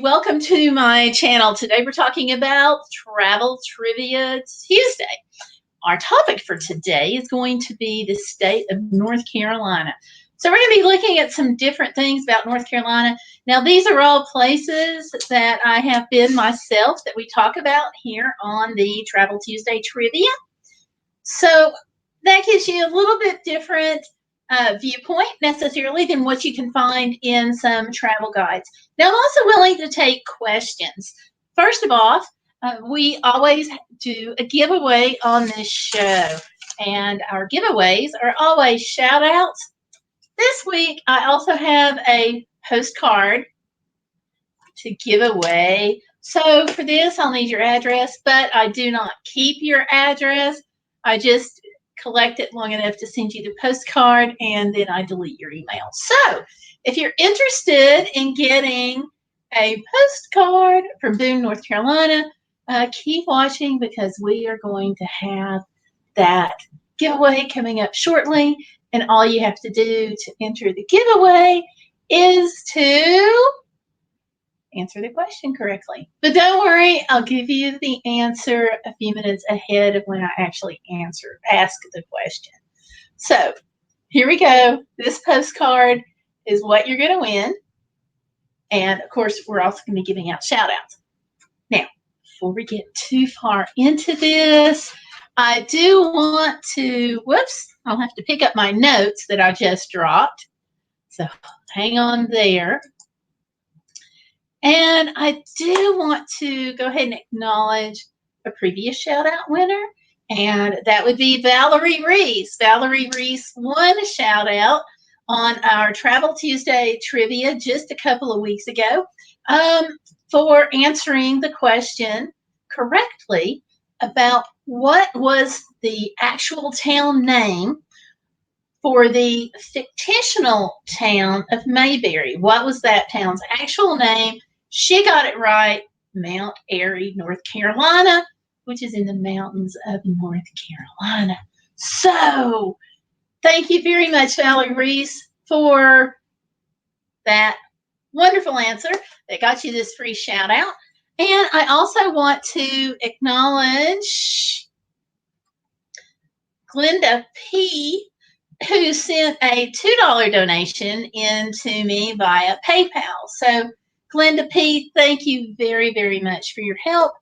Welcome to my channel. Today we're talking about Travel Trivia Tuesday. Our topic for today is going to be the state of North Carolina. So we're going to be looking at some different things about North Carolina. Now these are all places that I have been myself that we talk about here on the Travel Tuesday Trivia. So that gives you a little bit different viewpoint necessarily than what you can find in some travel guides. Now, I'm also willing to take questions. First of all, we always do a giveaway on this show, and our giveaways are always shout outs. This week, I also have a postcard to give away. So for this, I'll need your address, but I do not keep your address. I just collect it long enough to send you the postcard, and then I delete your email. So if you're interested in getting a postcard from Boone, North Carolina, keep watching because we are going to have that giveaway coming up shortly. And all you have to do to enter the giveaway is to answer the question correctly. But don't worry, I'll give you the answer a few minutes ahead of when I actually ask the question. So here we go. This postcard is what you're going to win. And of course, we're also going to be giving out shout outs. Now, before we get too far into this, I do want to, I'll have to pick up my notes that I just dropped. So hang on there. And I do want to go ahead and acknowledge a previous shout out winner, and that would be Valerie Reese. Valerie Reese won a shout out on our Travel Tuesday trivia just a couple of weeks ago for answering the question correctly about what was the actual town name for the fictional town of Mayberry. What was that town's actual name? She got it right. Mount Airy, North Carolina, which is in the mountains of North Carolina. So thank you very much, Valerie Reese, for that wonderful answer that got you this free shout out. And I also want to acknowledge Glenda P., who sent a $2 donation in to me via PayPal. So Glenda P., thank you very, very much for your help,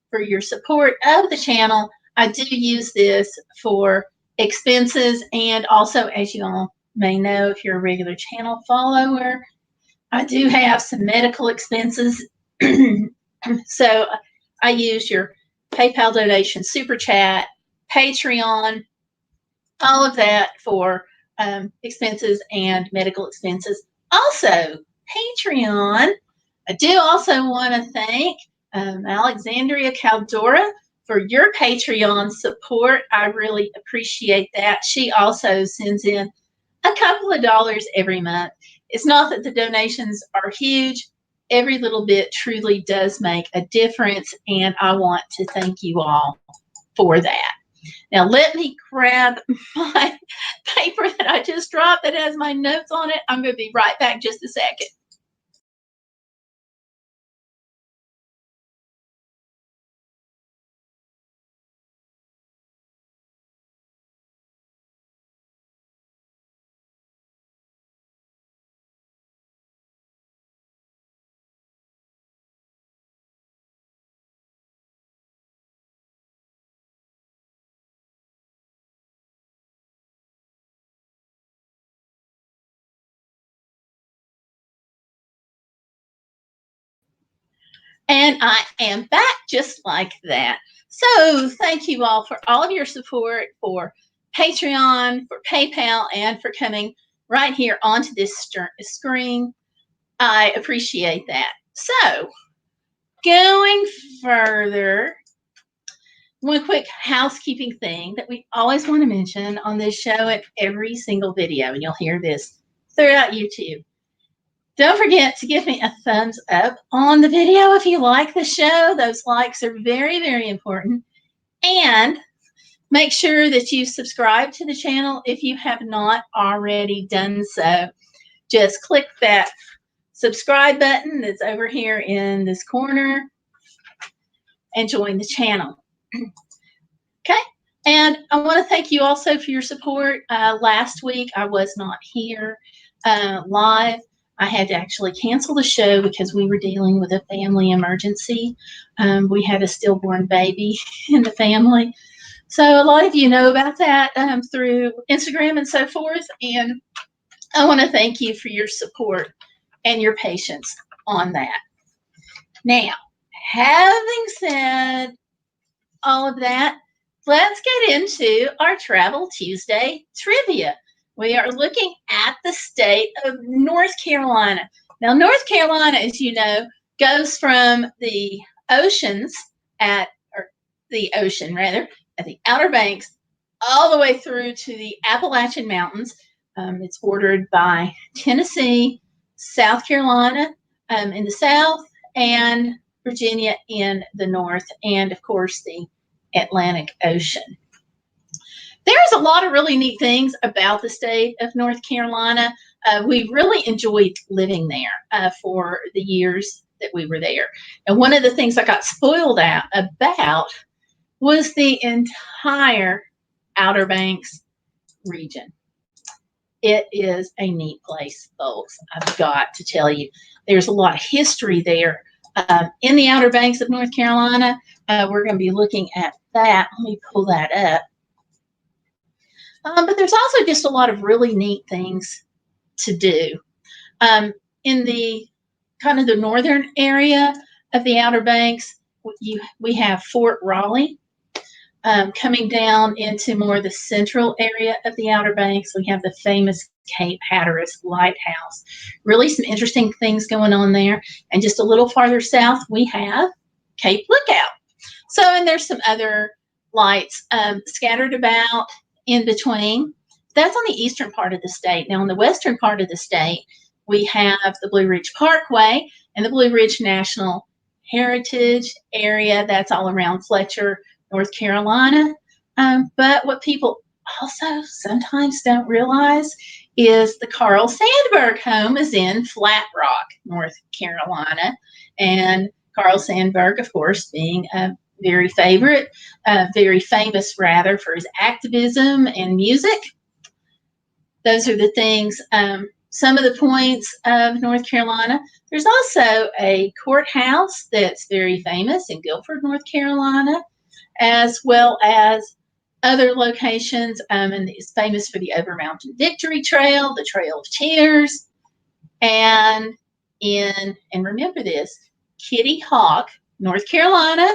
for your support of the channel. I do use this for expenses, and also, as you all may know, if you're a regular channel follower, I do have some medical expenses. So I use your PayPal donation, Super Chat, Patreon, all of that for expenses and medical expenses. Also, Patreon. I do also want to thank Alexandria Caldora for your Patreon support. I really appreciate that. She also sends in a couple of dollars every month. It's not that the donations are huge. Every little bit truly does make a difference, and I want to thank you all for that. Now, let me grab my paper that I just dropped that has my notes on it. I'm going to be right back just a second. And I am back just like that. So thank you all for all of your support for Patreon, for PayPal, and for coming right here onto this screen. I appreciate that. So going further, one quick housekeeping thing that we always want to mention on this show at every single video, and you'll hear this throughout YouTube. Don't forget to give me a thumbs up on the video if you like the show. Those likes are very, very important. And make sure that you subscribe to the channel if you have not already done so. Just click that subscribe button that's over here in this corner and join the channel. Okay. And I want to thank you also for your support. Last week, I was not here live. I had to actually cancel the show because we were dealing with a family emergency. We had a stillborn baby in the family. So a lot of you know about that through Instagram and so forth. And I want to thank you for your support and your patience on that. Now, having said all of that, let's get into our Travel Tuesday trivia. We are looking at the state of North Carolina. Now, North Carolina, as you know, goes from the oceans at the Outer Banks, all the way through to the Appalachian Mountains. It's bordered by Tennessee, South Carolina in the south, and Virginia in the north, and of course the Atlantic Ocean. There's a lot of really neat things about the state of North Carolina. We really enjoyed living there for the years that we were there. And one of the things I got spoiled about was the entire Outer Banks region. It is a neat place, folks. I've got to tell you, there's a lot of history there in the Outer Banks of North Carolina. We're going to be looking at that. Let me pull that up. But there's also just a lot of really neat things to do. In the kind of the northern area of the Outer Banks, we have Fort Raleigh. Coming down into more the central area of the Outer Banks, we have the famous Cape Hatteras Lighthouse. Really some interesting things going on there. And just a little farther south, we have Cape Lookout. So, and there's some other lights scattered about in between. That's on the eastern part of the state. Now, on the western part of the state, we have the Blue Ridge Parkway and the Blue Ridge National Heritage Area. That's all around Fletcher, North Carolina. But what people also sometimes don't realize is the Carl Sandburg home is in Flat Rock, North Carolina. And Carl Sandburg, of course, being a very famous rather, for his activism and music. Those are the things, some of the points of North Carolina. There's also a courthouse that's very famous in Guilford, North Carolina, as well as other locations, and it's famous for the Over Mountain Victory Trail, the Trail of Tears, and remember this, Kitty Hawk, North Carolina,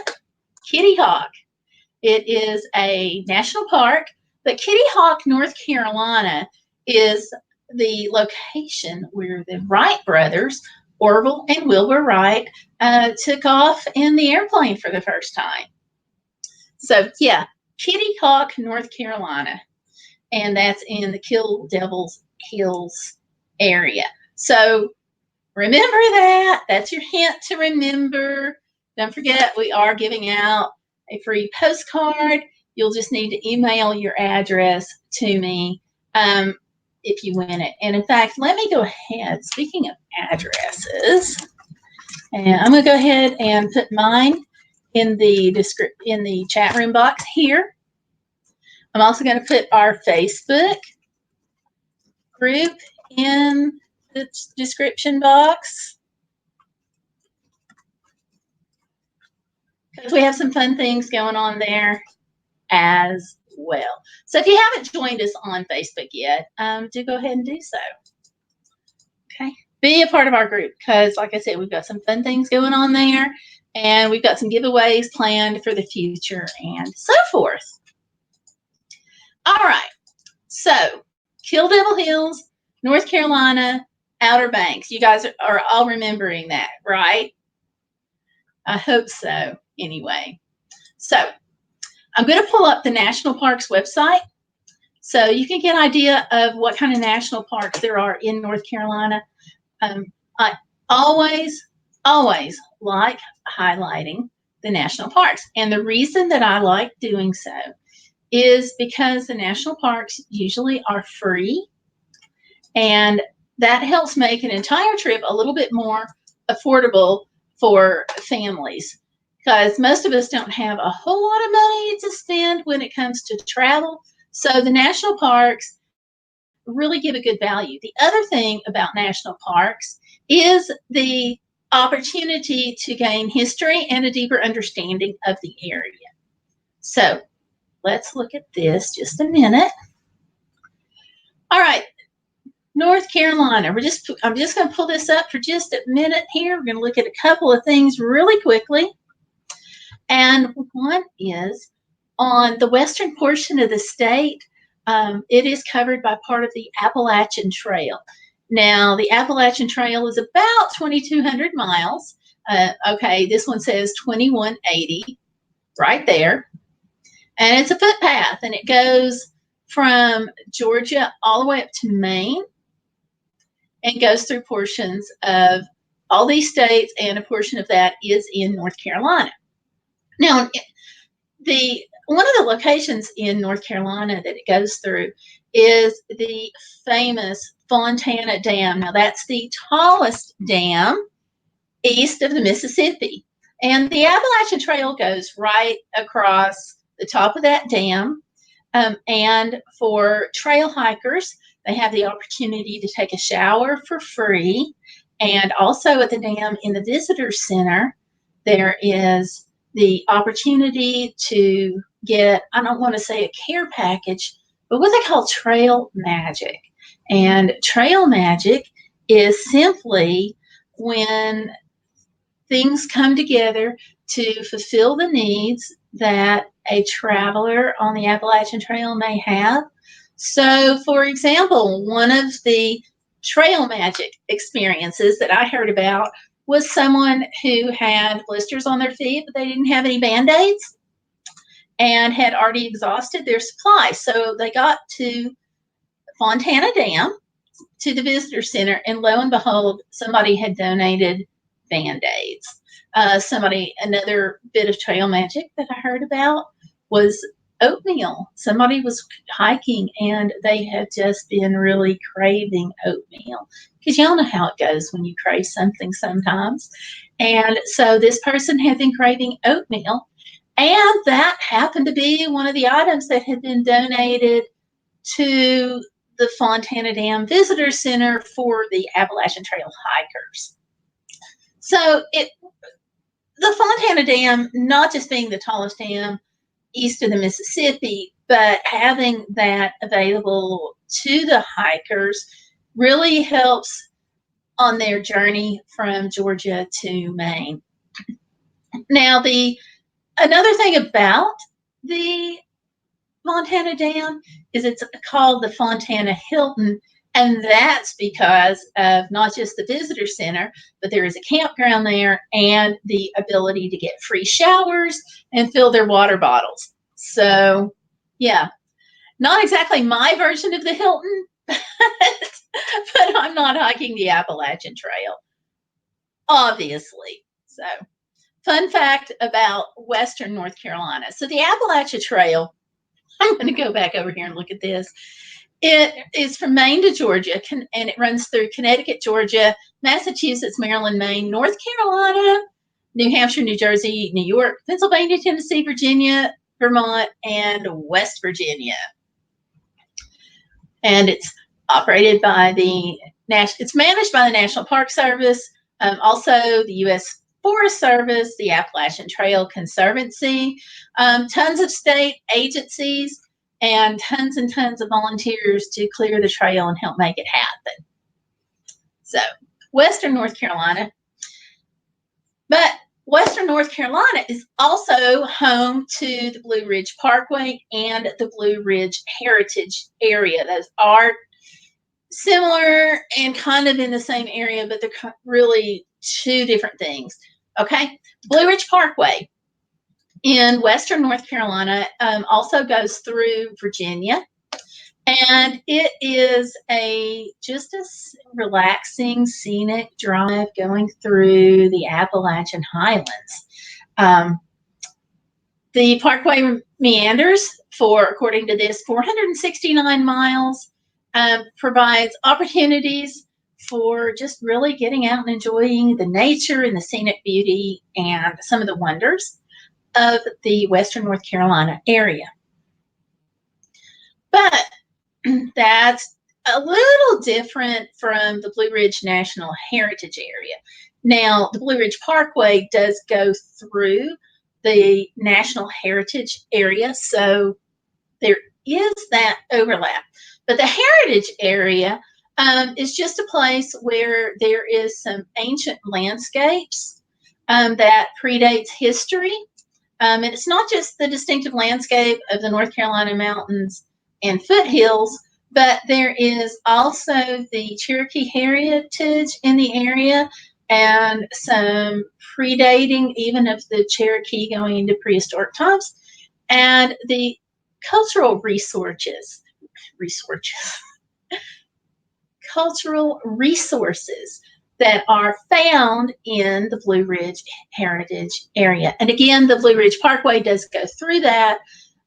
Kitty Hawk. It is a national park, but Kitty Hawk, North Carolina is the location where the Wright brothers, Orville and Wilbur Wright, took off in the airplane for the first time. So yeah, Kitty Hawk, North Carolina, and that's in the Kill Devil's Hills area. So remember that. That's your hint to remember. Don't forget, we are giving out a free postcard. You'll just need to email your address to me if you win it. And in fact, let me go ahead. Speaking of addresses, and I'm going to go ahead and put mine in the chat room box here. I'm also going to put our Facebook group in the description box, because we have some fun things going on there as well. So if you haven't joined us on Facebook yet, do go ahead and do so. Okay, be a part of our group, because like I said, we've got some fun things going on there, and we've got some giveaways planned for the future and so forth. All right, so Kill Devil Hills, North Carolina, Outer Banks. You guys are all remembering that, right? I hope so, anyway. So I'm going to pull up the National Parks website so you can get an idea of what kind of national parks there are in North Carolina. I always like highlighting the national parks. And the reason that I like doing so is because the national parks usually are free, and that helps make an entire trip a little bit more affordable for families, because most of us don't have a whole lot of money to spend when it comes to travel. So the national parks really give a good value. The other thing about national parks is the opportunity to gain history and a deeper understanding of the area. So let's look at this just a minute. All right, North Carolina. I'm just going to pull this up for just a minute here. We're going to look at a couple of things really quickly. And one is on the western portion of the state, it is covered by part of the Appalachian Trail. Now, the Appalachian Trail is about 2,200 miles. Okay, this one says 2,180 right there. And it's a footpath, and it goes from Georgia all the way up to Maine and goes through portions of all these states, and a portion of that is in North Carolina. Now, one of the locations in North Carolina that it goes through is the famous Fontana Dam. Now, that's the tallest dam east of the Mississippi. And the Appalachian Trail goes right across the top of that dam. And for trail hikers, they have the opportunity to take a shower for free. And also at the dam in the visitor center, there is the opportunity to get, I don't want to say a care package, but what they call trail magic. And trail magic is simply when things come together to fulfill the needs that a traveler on the Appalachian Trail may have. So, for example, one of the trail magic experiences that I heard about was someone who had blisters on their feet, but they didn't have any Band-Aids and had already exhausted their supply. So they got to Fontana Dam, to the visitor center, and lo and behold, somebody had donated Band-Aids. Another bit of trail magic that I heard about was oatmeal. Somebody was hiking and they had just been really craving oatmeal, because y'all know how it goes when you crave something sometimes. And so this person had been craving oatmeal, and that happened to be one of the items that had been donated to the Fontana Dam Visitor Center for the Appalachian Trail hikers. So the Fontana Dam, not just being the tallest dam east of the Mississippi, but having that available to the hikers really helps on their journey from Georgia to Maine. Now, another thing about the Fontana Dam is it's called the Fontana Hilton, and that's because of not just the visitor center, but there is a campground there and the ability to get free showers and fill their water bottles. So, yeah, not exactly my version of the Hilton, but I'm not hiking the Appalachian Trail, obviously. So, fun fact about Western North Carolina. So, the Appalachian Trail, I'm going to go back over here and look at this. It is from Maine to Georgia, and it runs through Connecticut, Georgia, Massachusetts, Maryland, Maine, North Carolina, New Hampshire, New Jersey, New York, Pennsylvania, Tennessee, Virginia, Vermont, and West Virginia. And it's operated by it's managed by the National Park Service, also the U.S. Forest Service, the Appalachian Trail Conservancy, tons of state agencies, and tons of volunteers to clear the trail and help make it happen. So, Western North Carolina. But Western North Carolina is also home to the Blue Ridge Parkway and the Blue Ridge Heritage Area. Those are similar and kind of in the same area, but they're really two different things. Okay, Blue Ridge Parkway in Western North Carolina also goes through Virginia, and it is just a relaxing, scenic drive going through the Appalachian Highlands. The parkway meanders according to this, 469 miles, provides opportunities for just really getting out and enjoying the nature and the scenic beauty and some of the wonders of the Western North Carolina area. But that's a little different from the Blue Ridge National Heritage Area. Now, the Blue Ridge Parkway does go through the National Heritage Area, so there is that overlap. But the Heritage Area is just a place where there is some ancient landscapes that predates history. And it's not just the distinctive landscape of the North Carolina mountains and foothills, but there is also the Cherokee heritage in the area and some predating even of the Cherokee going into prehistoric times, and the cultural cultural resources that are found in the Blue Ridge Heritage Area. And again, the Blue Ridge Parkway does go through that,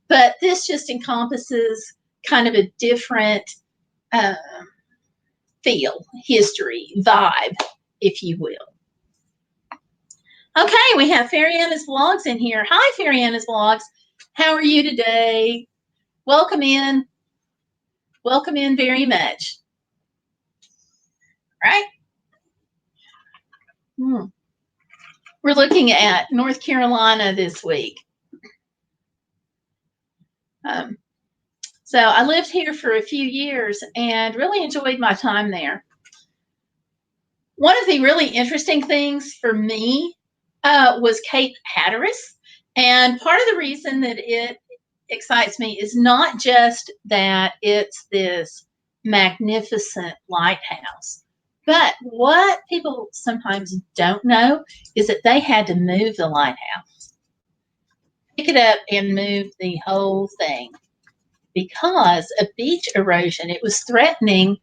but this just encompasses kind of a different feel, history, vibe, if you will. Okay, we have Fairy-Anna's Vlogs in here. Hi, Fairy-Anna's Vlogs. How are you today? Welcome in. Welcome in very much. All right. We're looking at North Carolina this week. So I lived here for a few years and really enjoyed my time there. One of the really interesting things for me was Cape Hatteras. And part of the reason that it excites me is not just that it's this magnificent lighthouse, but what people sometimes don't know is that they had to move the lighthouse, pick it up and move the whole thing because of beach erosion. It was threatening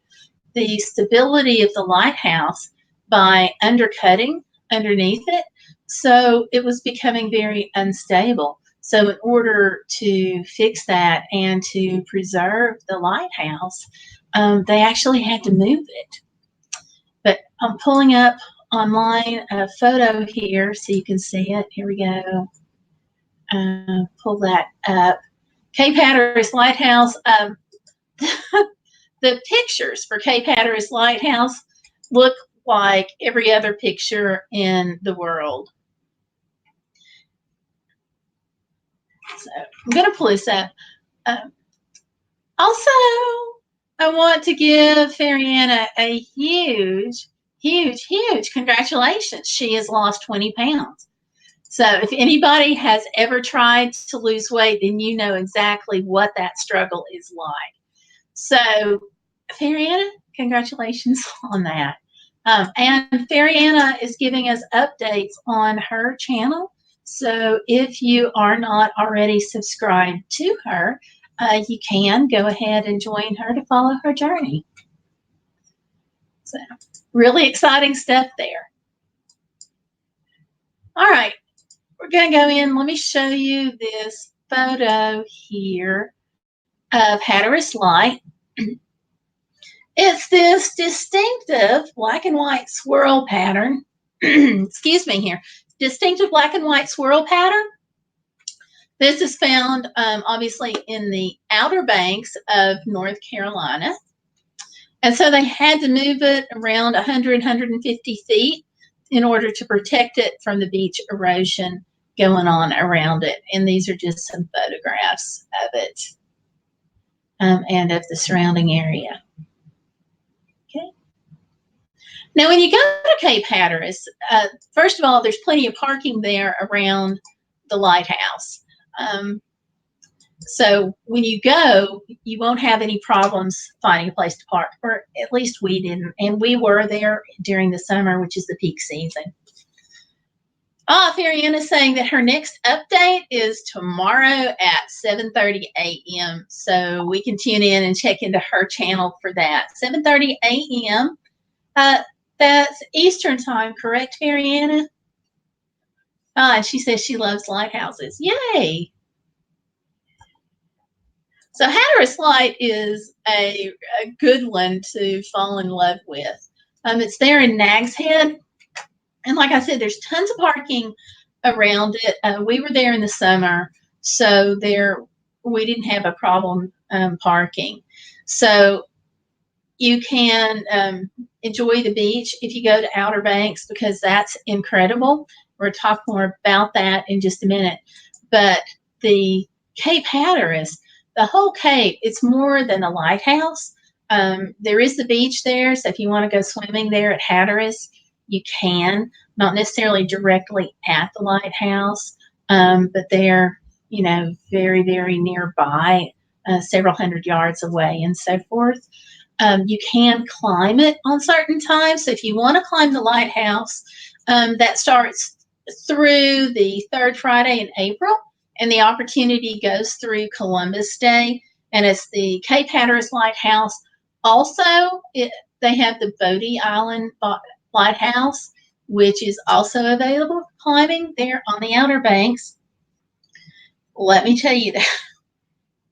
the stability of the lighthouse by undercutting underneath it. So it was becoming very unstable. So in order to fix that and to preserve the lighthouse, they actually had to move it. But I'm pulling up online a photo here so you can see it. Here we go. Pull that up. Cape Hatteras Lighthouse. The pictures for Cape Hatteras Lighthouse look like every other picture in the world. So I'm going to pull this up. Also, I want to give Fairy-Anna a huge congratulations. She has lost 20 pounds. So if anybody has ever tried to lose weight, then you know exactly what that struggle is like. So Fairy-Anna, congratulations on that. And Fairy-Anna is giving us updates on her channel. So if you are not already subscribed to her, you can go ahead and join her to follow her journey. So really exciting stuff there. All right, we're going to go in. Let me show you this photo here of Hatteras Light. It's this distinctive black and white swirl pattern. Excuse me here. Distinctive black and white swirl pattern. This is found obviously in the Outer Banks of North Carolina. And so they had to move it around 100, 150 feet in order to protect it from the beach erosion going on around it. And these are just some photographs of it and of the surrounding area. Okay. Now, when you go to Cape Hatteras, first of all, there's plenty of parking there around the lighthouse. So when you go, you won't have any problems finding a place to park, or at least we didn't. And we were there during the summer, which is the peak season. Fairy-Anna is saying that her next update is tomorrow at 7:30 a.m. So we can tune in and check into her channel for that. 7:30 a.m. That's Eastern time, correct, Fairy-Anna? And she says she loves lighthouses. Yay! So Hatteras Light is a good one to fall in love with. It's there in Nag's Head. And like I said, there's tons of parking around it. We were there in the summer, so we didn't have a problem parking. So you can enjoy the beach if you go to Outer Banks, because that's incredible. We'll talk more about that in just a minute. But the Cape Hatteras, the whole Cape, it's more than a lighthouse. There is the beach there, so if you want to go swimming there at Hatteras, you can. Not necessarily directly at the lighthouse, but they're, very, very nearby, several hundred yards away and so forth. You can climb it on certain times. So if you want to climb the lighthouse, that starts through the third Friday in April, and the opportunity goes through Columbus Day, and it's the Cape Hatteras Lighthouse. Also, they have the Bodie Island Lighthouse, which is also available for climbing there on the Outer Banks. Let me tell you that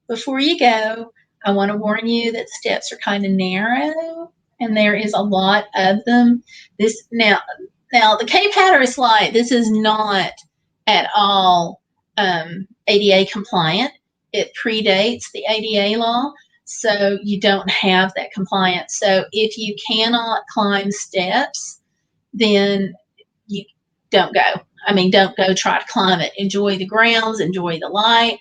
before you go, I want to warn you that steps are kind of narrow, and there is a lot of them. Now the Cape Hatteras Light, this is not at all ADA compliant. It predates the ADA law, so you don't have that compliance. So if you cannot climb steps, then you don't go. Don't go try to climb it. Enjoy the grounds, enjoy the light,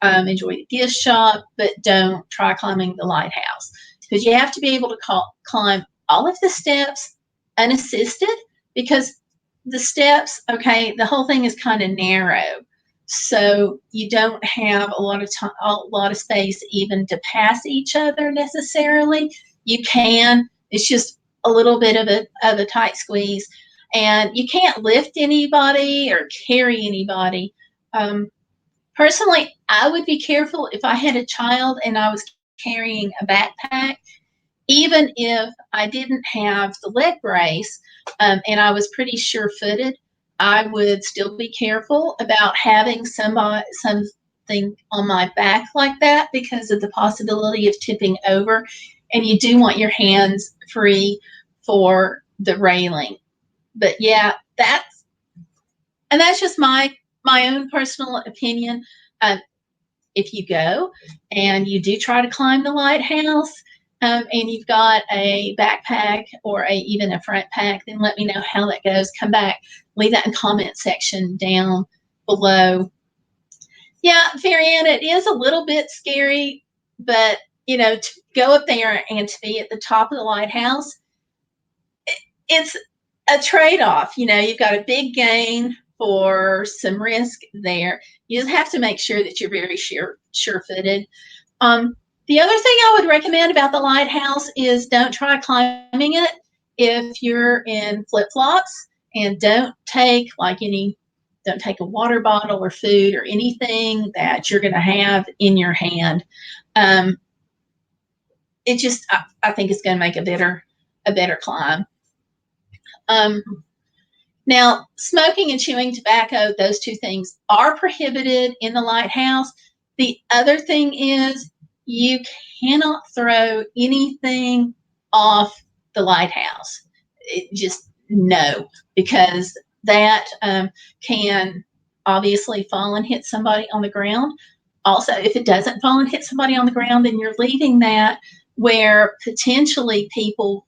enjoy the gift shop, but don't try climbing the lighthouse, because you have to be able to climb all of the steps unassisted, because the steps, the whole thing is kind of narrow. So you don't have a lot of space even to pass each other necessarily. You can, it's just a little bit of a tight squeeze, and you can't lift anybody or carry anybody. Personally, I would be careful if I had a child and I was carrying a backpack, even if I didn't have the leg brace, and I was pretty sure-footed. I would still be careful about having something on my back like that, because of the possibility of tipping over, and you do want your hands free for the railing. But yeah, that's just my own personal opinion. If you go and you do try to climb the lighthouse, and you've got a backpack or even a front pack, then let me know how that goes. Come back, leave that in the comment section down below. Yeah, Fairy-Ann, it is a little bit scary, but to go up there and to be at the top of the lighthouse, it's a trade-off. You've got a big gain for some risk there. You just have to make sure that you're very sure-footed. The other thing I would recommend about the lighthouse is don't try climbing it if you're in flip-flops, and don't take a water bottle or food or anything that you're going to have in your hand. It just, I think it's going to make a better climb. Now, smoking and chewing tobacco, those two things are prohibited in the lighthouse. The other thing is you cannot throw anything off the lighthouse. No, because that can obviously fall and hit somebody on the ground. Also, if it doesn't fall and hit somebody on the ground, then you're leaving that where potentially people,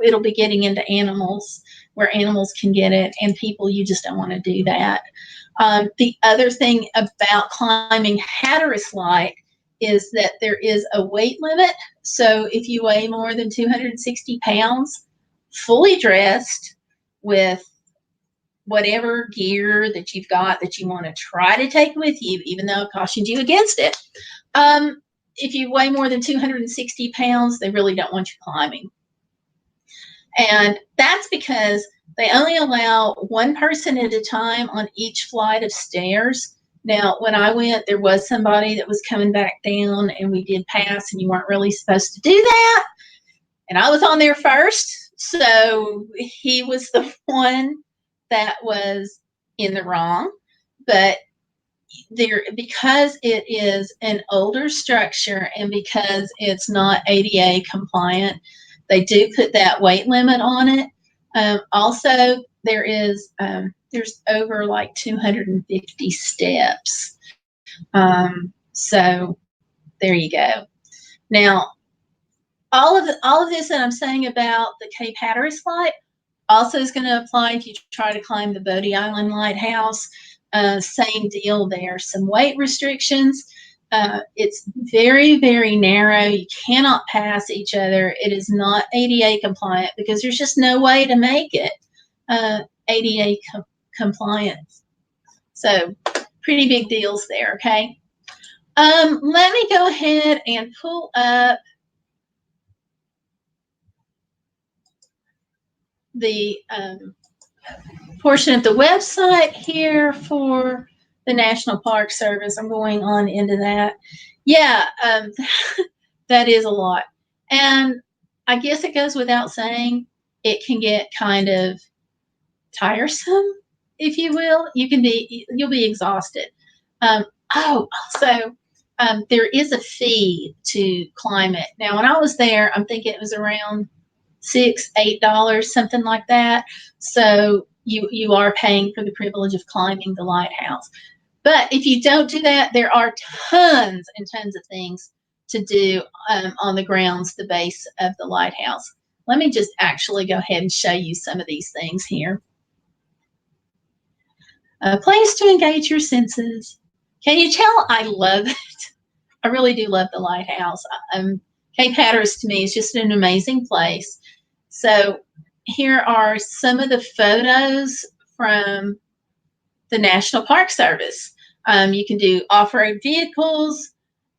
it'll be getting into animals, where animals can get it, and people, you just don't want to do that. The other thing about climbing Hatteras Light is that there is a weight limit. So if you weigh more than 260 pounds, fully dressed with whatever gear that you've got that you want to try to take with you, even though it cautions you against it, if you weigh more than 260 pounds, they really don't want you climbing. And that's because they only allow one person at a time on each flight of stairs. Now, when I went, there was somebody that was coming back down, and we did pass, and you weren't really supposed to do that. And I was on there first, so he was the one that was in the wrong. But because it is an older structure, and because it's not ADA compliant, they do put that weight limit on it. Also, there's over like 250 steps. So there you go. Now, all of this that I'm saying about the Cape Hatteras light also is going to apply if you try to climb the Bodie Island Lighthouse. Same deal there. Some weight restrictions. It's very, very narrow. You cannot pass each other. It is not ADA compliant because there's just no way to make it ADA compliant. So pretty big deals there, okay? Let me go ahead and pull up the portion of the website here for the National Park Service. I'm going on into that. Yeah, that is a lot. And I guess it goes without saying, it can get kind of tiresome, if you will. You'll be exhausted. Also, there is a fee to climb it. Now, when I was there, I'm thinking it was around $6-8, something like that. So you are paying for the privilege of climbing the lighthouse. But if you don't do that, there are tons and tons of things to do on the grounds, the base of the lighthouse. Let me just actually go ahead and show you some of these things here. A place to engage your senses. Can you tell I love it? I really do love the lighthouse. Cape Hatteras to me is just an amazing place. So here are some of the photos from the National Park Service. You can do off-road vehicles.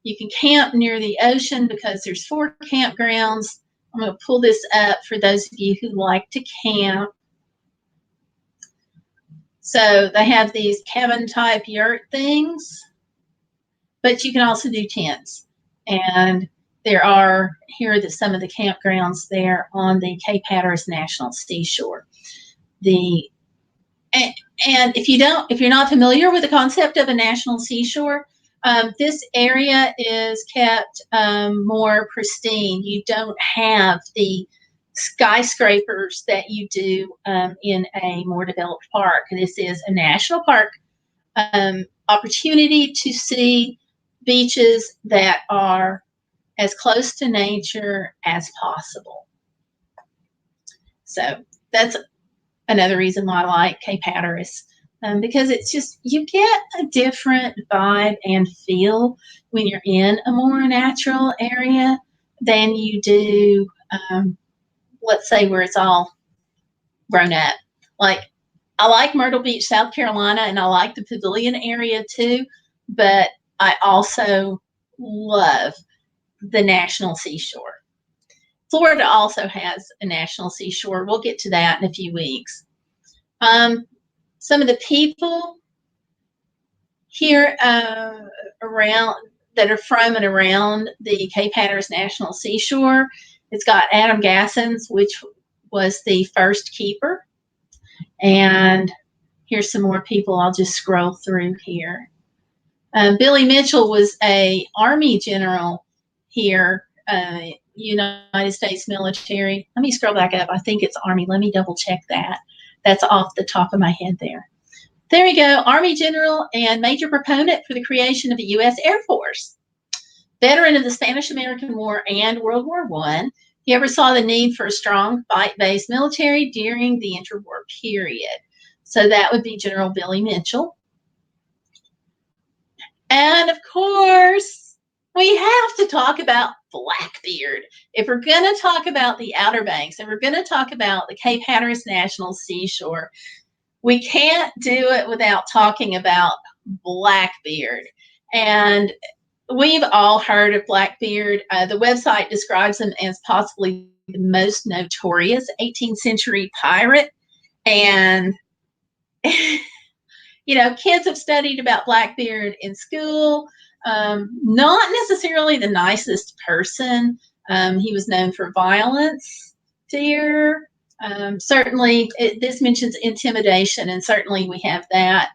You can camp near the ocean because there's 4 campgrounds. I'm going to pull this up for those of you who like to camp. So they have these cabin-type yurt things, but you can also do tents. And here are some of the campgrounds there on the Cape Hatteras National Seashore. And if you're not familiar with the concept of a national seashore, this area is kept more pristine. You don't have the skyscrapers that you do in a more developed park. This is a national park opportunity to see beaches that are as close to nature as possible. So that's another reason why I like Cape Hatteras, because it's just, you get a different vibe and feel when you're in a more natural area than you do, let's say, where it's all grown up. Like, I like Myrtle Beach, South Carolina, and I like the Pavilion area too, but I also love the National Seashore. Florida also has a national seashore. We'll get to that in a few weeks. Some of the people here around that are from and around the Cape Hatteras National Seashore, it's got Adam Gassens, which was the first keeper. And here's some more people. I'll just scroll through here. Billy Mitchell was an Army general here, United States military. Let me scroll back up. I think it's Army. Let me double check that. That's off the top of my head there. There we go. Army general and major proponent for the creation of the U.S. Air Force. Veteran of the Spanish-American War and World War I, he oversaw the need for a strong fight-based military during the interwar period. So that would be General Billy Mitchell. And of course, we have to talk about Blackbeard. If we're going to talk about the Outer Banks, and we're going to talk about the Cape Hatteras National Seashore, we can't do it without talking about Blackbeard. And we've all heard of Blackbeard. The website describes him as possibly the most notorious 18th century pirate. And kids have studied about Blackbeard in school. Not necessarily the nicest person. He was known for violence, fear. Certainly, this mentions intimidation, and certainly we have that.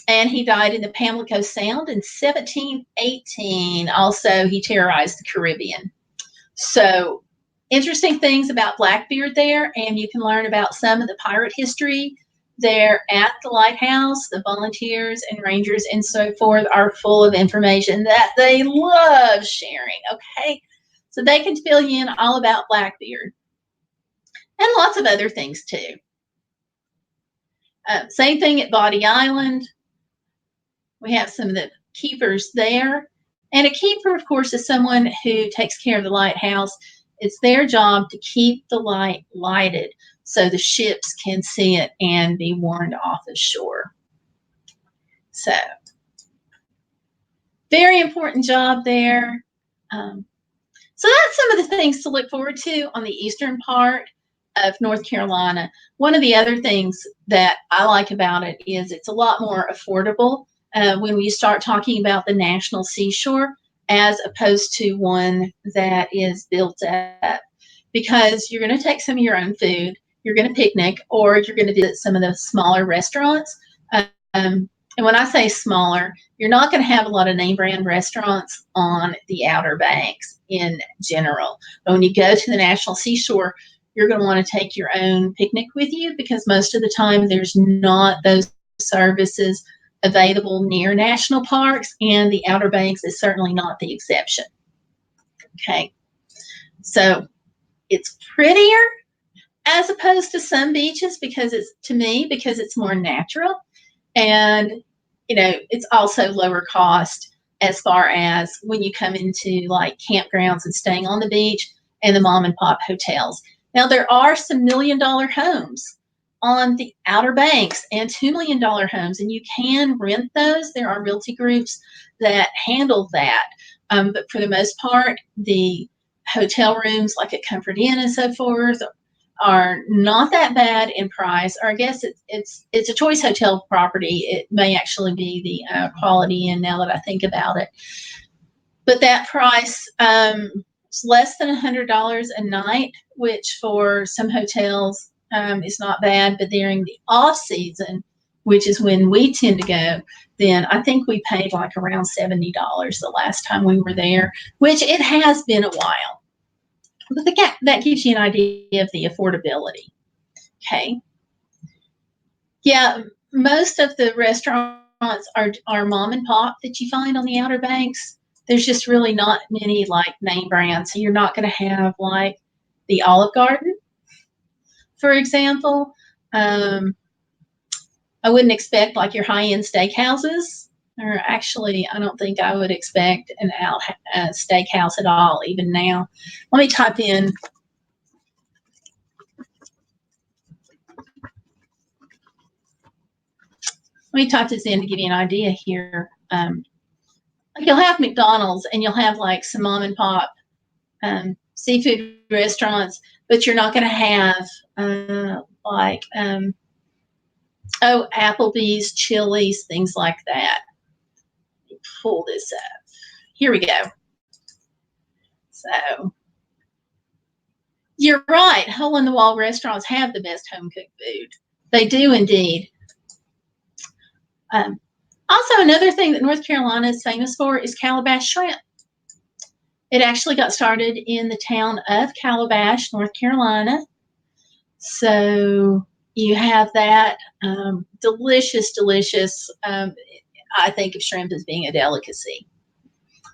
And he died in the Pamlico Sound in 1718. Also, he terrorized the Caribbean. So Interesting things about Blackbeard there, and you can learn about some of the pirate history there at the lighthouse. The volunteers and rangers and so forth are full of information that they love sharing. Okay, so they can fill you in all about Blackbeard and lots of other things too. Same thing at Body Island. We have some of the keepers there. And a keeper, of course, is someone who takes care of the lighthouse. It's their job to keep the light lighted so the ships can see it and be warned off the shore. So, very important job there. So that's some of the things to look forward to on the eastern part of North Carolina. One of the other things that I like about it is it's a lot more affordable when we start talking about the national seashore as opposed to one that is built up, because you're going to take some of your own food, you're going to picnic, or you're going to visit some of the smaller restaurants. And when I say smaller, you're not going to have a lot of name brand restaurants on the Outer Banks in general. But when you go to the National Seashore, you're going to want to take your own picnic with you, because most of the time there's not those services available near national parks, and the Outer Banks is certainly not the exception. Okay, so it's prettier as opposed to some beaches because it's more natural. And, you know, it's also lower cost as far as when you come into like campgrounds and staying on the beach and the mom and pop hotels. Now, there are some $1 million homes on the Outer Banks and $2 million homes, and you can rent those. There are realty groups that handle that. But for the most part, the hotel rooms like at Comfort Inn and so forth are not that bad in price, or I guess it's a choice hotel property. It may actually be the Quality Inn now that I think about it. But that price is less than $100 a night, which for some hotels is not bad. But during the off season, which is when we tend to go, then I think we paid like around $70 the last time we were there, which it has been a while. But that gives you an idea of the affordability. Okay. Yeah, most of the restaurants are mom and pop that you find on the Outer Banks. There's just really not many like name brands. So you're not going to have like the Olive Garden, for example. I wouldn't expect like your high-end steakhouses. Or actually, I don't think I would expect a steakhouse at all, even now. Let me type in. Let me type this in to give you an idea here. You'll have McDonald's and you'll have like some mom and pop seafood restaurants, but you're not going to have Applebee's, Chili's, things like that. Let me pull this up. Here we go. So you're right. Hole in the wall restaurants have the best home cooked food. They do indeed. Also, another thing that North Carolina is famous for is Calabash shrimp. It actually got started in the town of Calabash, North Carolina. So you have that delicious. I think of shrimp as being a delicacy.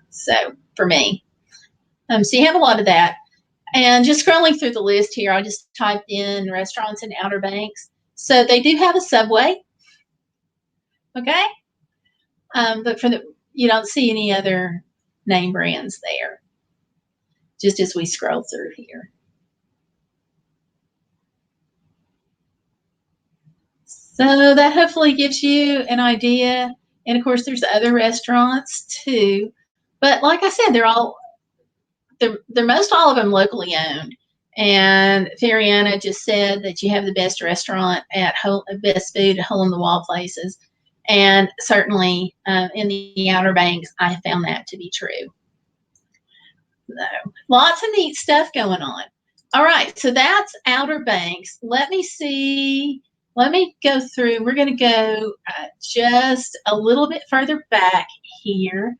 So for me, so you have a lot of that. And just scrolling through the list here, I just typed in restaurants in Outer Banks. So they do have a Subway. Okay. But you don't see any other name brands there, just as we scroll through here. So that hopefully gives you an idea. And of course, there's other restaurants too. But like I said, they're most all of them locally owned. And Fariana just said that you have the best restaurant best food at hole in the wall places. And certainly in the Outer Banks, I found that to be true. So, lots of neat stuff going on. All right, so that's Outer Banks. Let me see. Let me go through. We're going to go just a little bit further back here,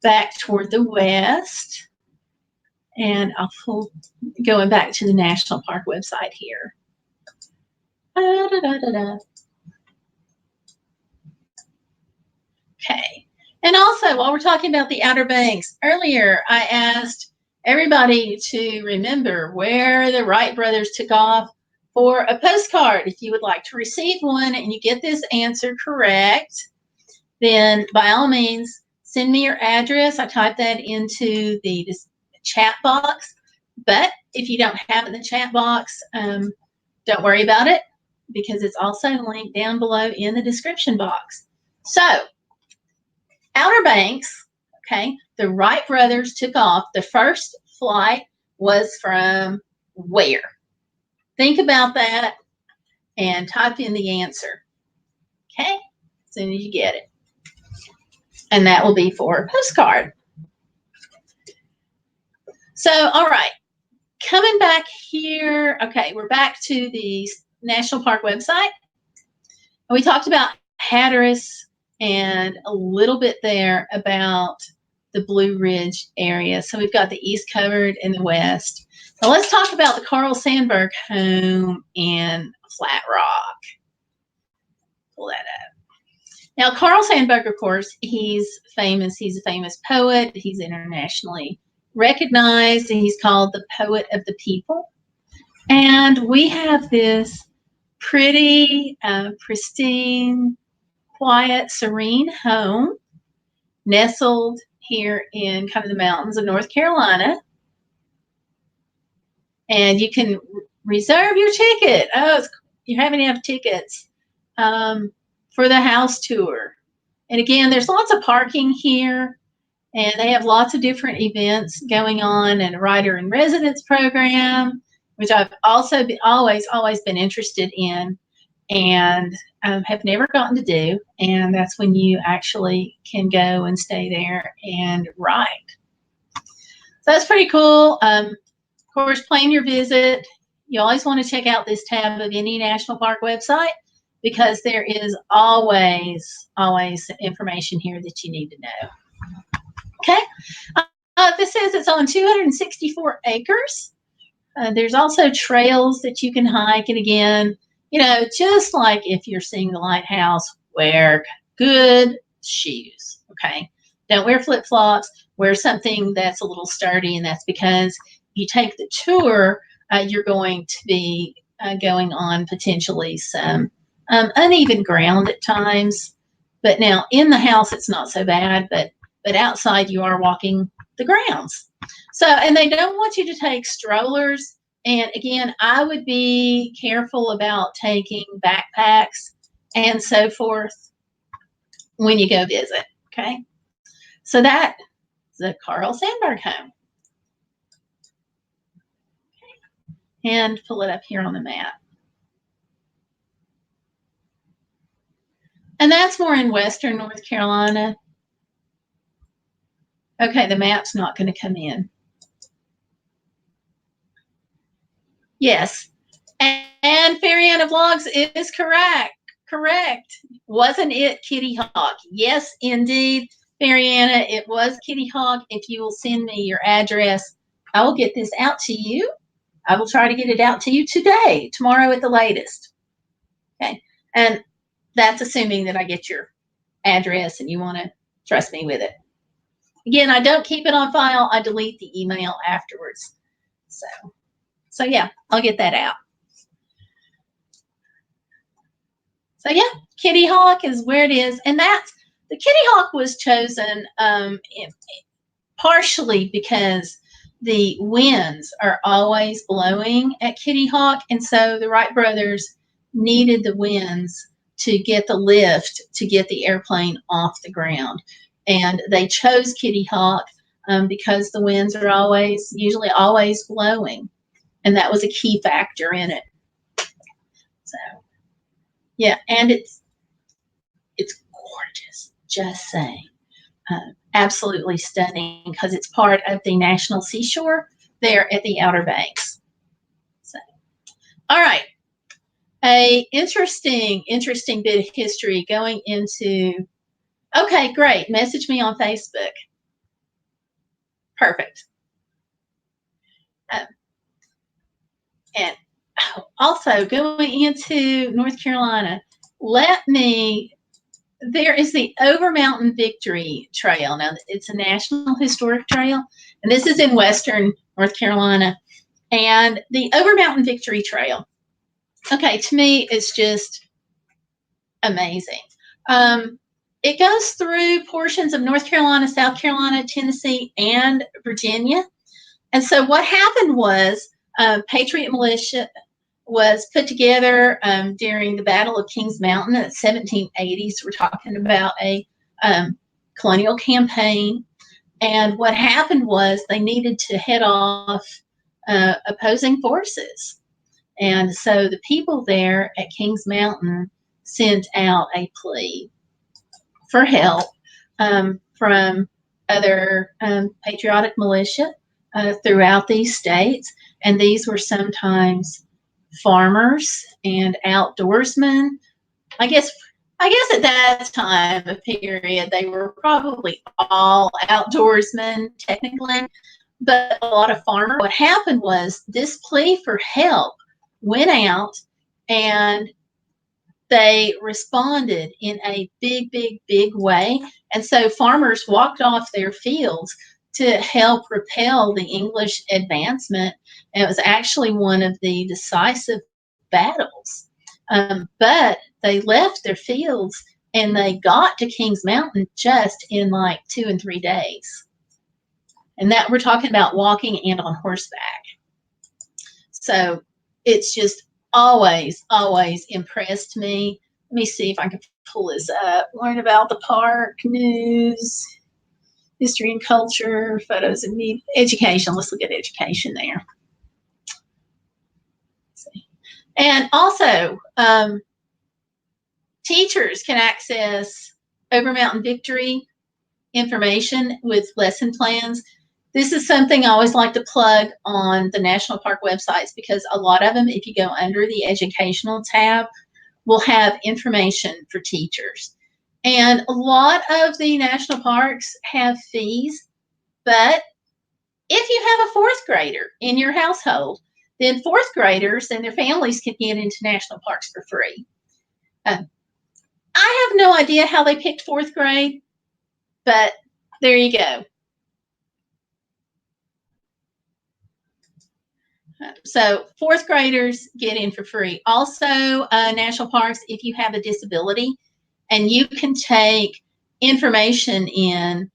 back toward the west. And I'll pull, going back to the National Park website here. Okay. And also, while we're talking about the Outer Banks, earlier I asked everybody to remember where the Wright brothers took off for a postcard. If you would like to receive one and you get this answer correct, then by all means, send me your address. I type that into the chat box. But if you don't have it in the chat box, don't worry about it because it's also linked down below in the description box. So, Outer Banks, okay, the Wright brothers took off. The first flight was from where? Think about that and type in the answer, okay, as soon as you get it. And that will be for a postcard. So, all right, coming back here, okay, we're back to the National Park website. We talked about Hatteras and a little bit there about the Blue Ridge area. So we've got the east covered and the west. Now let's talk about the Carl Sandburg home in Flat Rock. Pull that up. Now, Carl Sandburg, of course, he's famous. He's a famous poet. He's internationally recognized, and he's called the poet of the people. And we have this pretty, pristine, quiet, serene home nestled here in kind of the mountains of North Carolina. And you can reserve your ticket. Oh, you're having to have tickets for the house tour. And again, there's lots of parking here, and they have lots of different events going on, and a writer in residence program, which I've also always been interested in, and have never gotten to do. And that's when you actually can go and stay there and write. So that's pretty cool. Of course, plan your visit. You always want to check out this tab of any national park website because there is always information here that you need to know. Okay. This says it's on 264 acres. There's also trails that you can hike. And again, you know, just like if you're seeing the lighthouse, wear good shoes. Okay. Don't wear flip-flops. Wear something that's a little sturdy, and that's because you take the tour, you're going to be going on potentially some uneven ground at times. But now in the house, it's not so bad, but outside you are walking the grounds. So, and they don't want you to take strollers. And again, I would be careful about taking backpacks and so forth when you go visit. Okay. So that's the Carl Sandburg home. Okay. And pull it up here on the map. And that's more in western North Carolina. Okay, the map's not going to come in. Yes. And Fairyana Vlogs is correct. Correct. Wasn't it Kitty Hawk? Yes, indeed. Fairyana, it was Kitty Hawk. If you will send me your address, I will get this out to you. I will try to get it out to you today, tomorrow at the latest. Okay. And that's assuming that I get your address and you want to trust me with it. Again, I don't keep it on file. I delete the email afterwards. So yeah, I'll get that out. So yeah, Kitty Hawk is where it is. And that's, the Kitty Hawk was chosen partially because the winds are always blowing at Kitty Hawk. And so the Wright brothers needed the winds to get the lift to get the airplane off the ground. And they chose Kitty Hawk because the winds are usually always blowing. And that was a key factor in it. So, yeah, and it's gorgeous, just saying. Absolutely stunning because it's part of the National Seashore there at the Outer Banks. So, all right. A interesting bit of history going into, okay, great. Message me on Facebook. Perfect. Um, and also going into North Carolina, there is the Over Mountain Victory Trail. Now, it's a National Historic Trail, and this is in western North Carolina. And the Over Mountain Victory Trail, okay, to me, it's just amazing. It goes through portions of North Carolina, South Carolina, Tennessee, and Virginia. And so what happened was Patriot Militia was put together during the Battle of Kings Mountain in the 1780s. We're talking about a colonial campaign. And what happened was they needed to head off opposing forces. And so the people there at Kings Mountain sent out a plea for help from other patriotic militia throughout these states. And these were sometimes farmers and outdoorsmen. I guess at that time of period, they were probably all outdoorsmen, technically, but a lot of farmers. What happened was this plea for help went out, and they responded in a big, big, big way. And so farmers walked off their fields to help repel the English advancement. And it was actually one of the decisive battles. But they left their fields and they got to Kings Mountain just in like 2 and 3 days. And that we're talking about walking and on horseback. So it's just always, always impressed me. Let me see if I can pull this up. Learn about the park, news, history and culture, photos and media, education. Let's look at education there. And also, teachers can access Over Mountain Victory information with lesson plans. This is something I always like to plug on the national park websites, because a lot of them, if you go under the educational tab, will have information for teachers. And a lot of the national parks have fees, but if you have a 4th grader in your household, then 4th graders and their families can get into national parks for free. I have no idea how they picked 4th grade, but there you go. So 4th graders get in for free. Also, national parks, if you have a disability, and you can take information in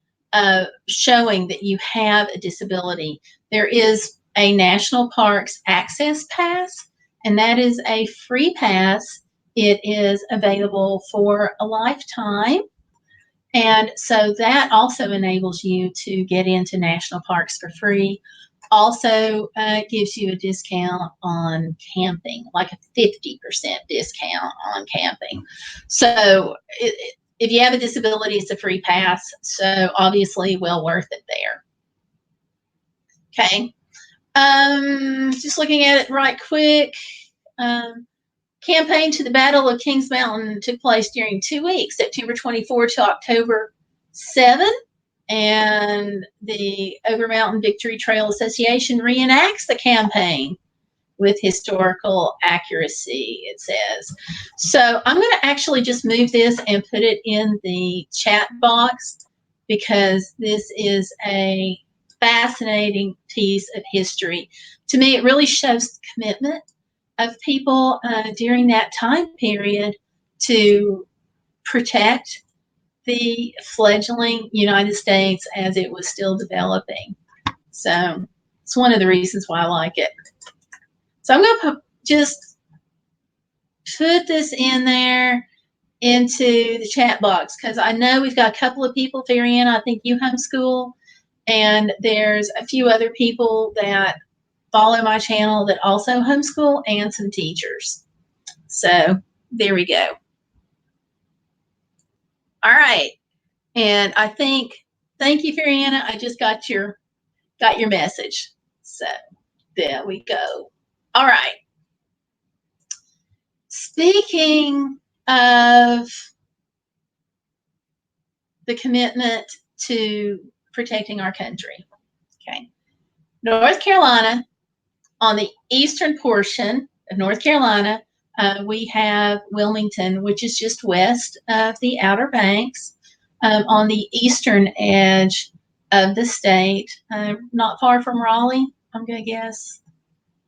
showing that you have a disability, there is a National Parks Access Pass, and that is a free pass. It is available for a lifetime. And so that also enables you to get into national parks for free. Also gives you a discount on camping, like a 50% discount on camping. So if you have a disability, it's a free pass. So obviously well worth it there. Okay. Just looking at it right quick. Campaign to the Battle of Kings Mountain took place during 2 weeks, September 24 to October 7. And the Over Mountain Victory Trail Association reenacts the campaign with historical accuracy, it says. So I'm going to actually just move this and put it in the chat box, because this is a fascinating piece of history. To me, it really shows the commitment of people during that time period to protect the fledgling United States as it was still developing. So it's one of the reasons why I like it. So I'm going to just put this in there into the chat box, because I know we've got a couple of people, Fariana, I think you homeschool, and there's a few other people that follow my channel that also homeschool, and some teachers. So there we go. All right. And I think, thank you, Fariana. I just got your message. So there we go. All right. Speaking of the commitment to protecting our country, okay. North Carolina on the eastern portion of North Carolina, we have Wilmington, which is just west of the Outer Banks, on the eastern edge of the state, not far from Raleigh, I'm going to guess.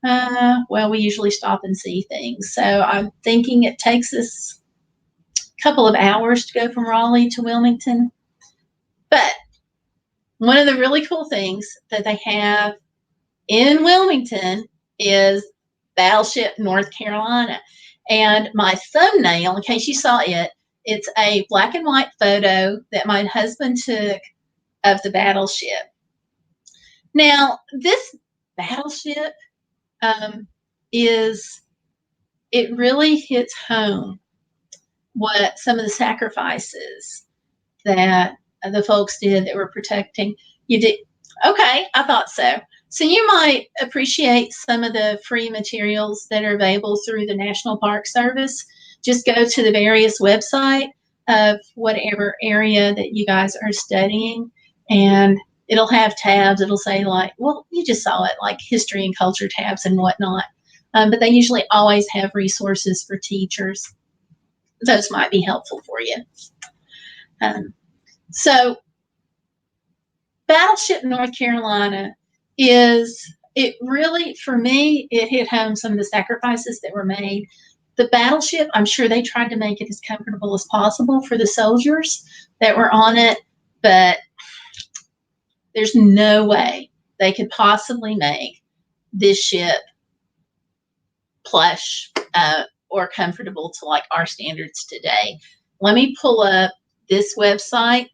Well, we usually stop and see things. So I'm thinking it takes us a couple of hours to go from Raleigh to Wilmington. But one of the really cool things that they have in Wilmington is Battleship North Carolina. And my thumbnail, in case you saw it, it's a black and white photo that my husband took of the battleship. Now, this battleship it really hits home what some of the sacrifices that the folks did that were protecting you did. Okay, I thought so. So you might appreciate some of the free materials that are available through the National Park Service. Just go to the various website of whatever area that you guys are studying, and it'll have tabs. It'll say like, well, you just saw it, like history and culture tabs and whatnot. But they usually always have resources for teachers. Those might be helpful for you. So Battleship North Carolina it really, for me, it hit home some of the sacrifices that were made. The battleship, I'm sure they tried to make it as comfortable as possible for the soldiers that were on it, but there's no way they could possibly make this ship plush or comfortable to like our standards today. Let me pull up this website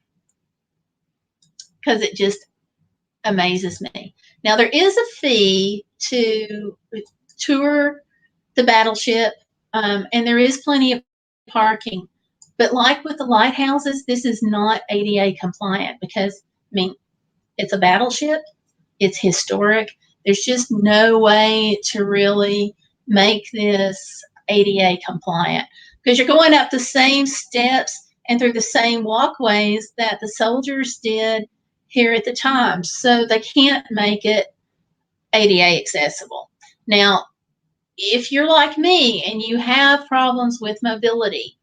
because it just amazes me. Now, there is a fee to tour the battleship, and there is plenty of parking. But like with the lighthouses, this is not ADA compliant because, I mean, it's a battleship. It's historic. There's just no way to really make this ADA compliant because you're going up the same steps and through the same walkways that the soldiers did here at the time. So they can't make it ADA accessible. Now, if you're like me and you have problems with mobility,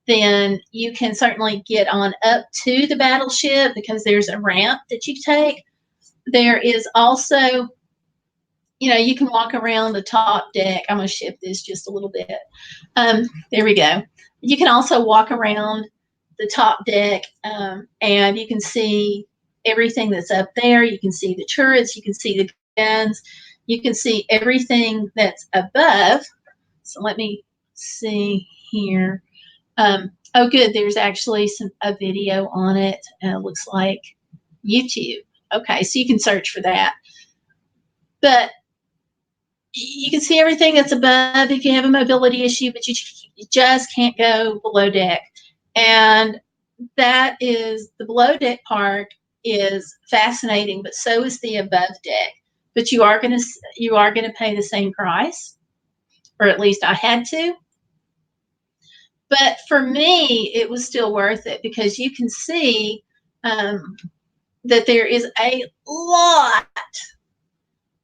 then you can certainly get on up to the battleship because there's a ramp that you take. There is also, you can walk around the top deck. I'm going to shift this just a little bit. There we go. You can also walk around the top deck and you can see everything that's up there. You can see the turrets. You can see the guns. You can see everything that's above. So let me see here. Oh, good. There's actually a video on it. It looks like YouTube. Okay, so you can search for that. But you can see everything that's above if you have a mobility issue, but you just can't go below deck. And that is the below deck part is fascinating, but so is the above deck. But you are going to pay the same price, or at least I had to. But for me, it was still worth it because you can see that there is a lot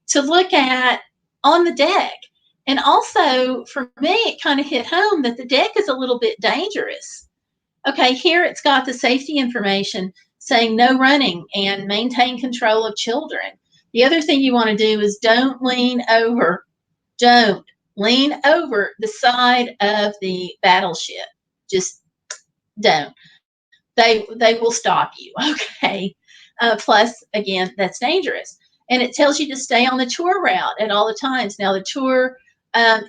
to look at on the deck. And also, for me, it kind of hit home that the deck is a little bit dangerous. Okay, here it's got the safety information saying no running and maintain control of children. The other thing you want to do is don't lean over. Don't lean over the side of the battleship. Just don't. They will stop you, okay? Plus, again, that's dangerous. And it tells you to stay on the tour route at all the times. Now, the tour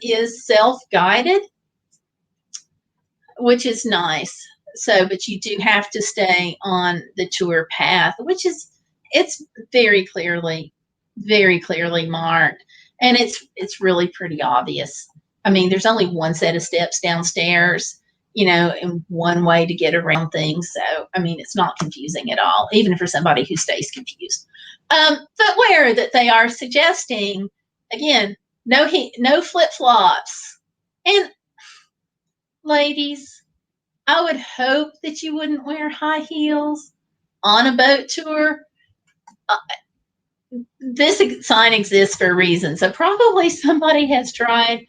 is self-guided, which is nice. So, but you do have to stay on the tour path, it's very clearly marked. And it's really pretty obvious. I mean, there's only one set of steps downstairs, and one way to get around things. So, I mean, it's not confusing at all, even for somebody who stays confused. Footwear that they are suggesting, again, no flip-flops. And ladies, I would hope that you wouldn't wear high heels on a boat tour. this sign exists for a reason. So probably somebody has tried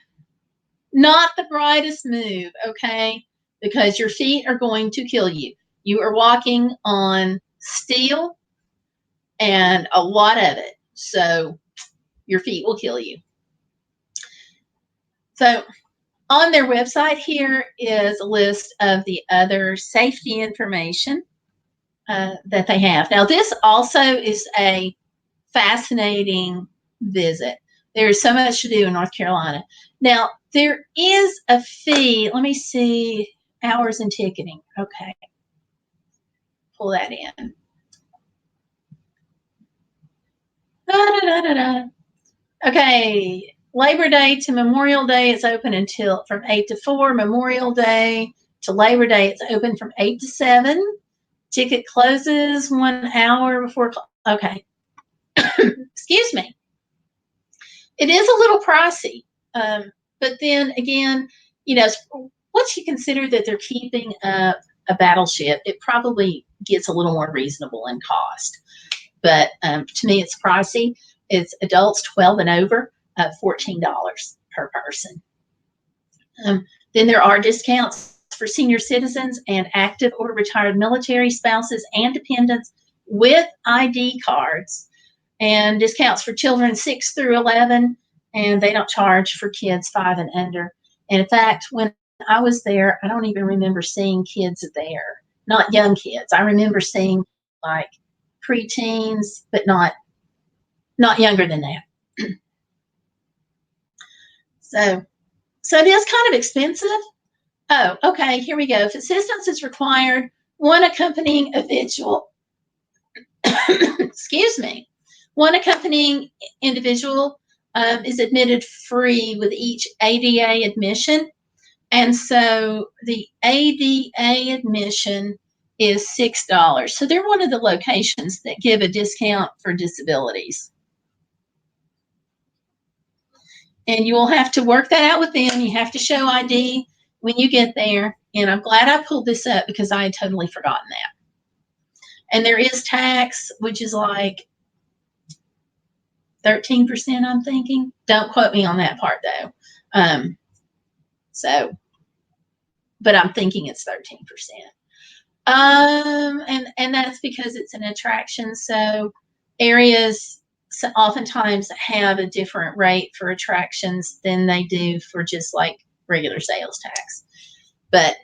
not the brightest move, okay? Because your feet are going to kill you. You are walking on steel and a lot of it. So your feet will kill you. So on their website here is a list of the other safety information that they have. Now, this also is a fascinating visit. There's so much to do in North Carolina. Now, there is a fee. Let me see, hours and ticketing. Okay. Pull that in. Okay. Labor Day to Memorial Day is open until from 8 to 4. Memorial Day to Labor Day, it's open from 8 to 7. Ticket closes 1 hour before. Okay. Excuse me. It is a little pricey. But then again, once you consider that they're keeping up a battleship, it probably gets a little more reasonable in cost. But to me, it's pricey. It's adults 12 and over, $14 per person. Then there are discounts for senior citizens and active or retired military spouses and dependents with ID cards, and discounts for children 6 through 11, and they don't charge for kids 5 and under. And in fact, when I was there, I don't even remember seeing kids there, not young kids. I remember seeing like preteens, but not younger than that. So it is kind of expensive. Oh, okay, here we go. If assistance is required, one accompanying individual, excuse me, one accompanying individual is admitted free with each ADA admission. And so the ADA admission is $6. So they're one of the locations that give a discount for disabilities. And you will have to work that out with them. You have to show ID when you get there. And I'm glad I pulled this up because I had totally forgotten that. And there is tax, which is like 13%, I'm thinking. Don't quote me on that part, though. But I'm thinking it's 13%. And that's because it's an attraction. So areas oftentimes have a different rate for attractions than they do for just like regular sales tax. But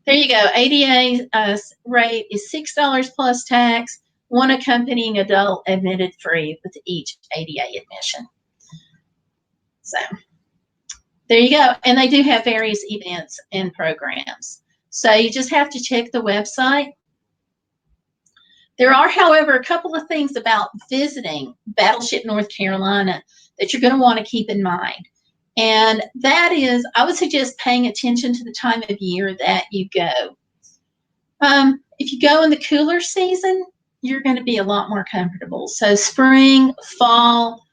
there you go. ADA rate is $6 plus tax. One accompanying adult admitted free with each ADA admission. So there you go. And they do have various events and programs. So you just have to check the website. There are, however, a couple of things about visiting Battleship North Carolina that you're going to want to keep in mind. And that is, I would suggest paying attention to the time of year that you go. If you go in the cooler season, you're going to be a lot more comfortable. So spring, fall,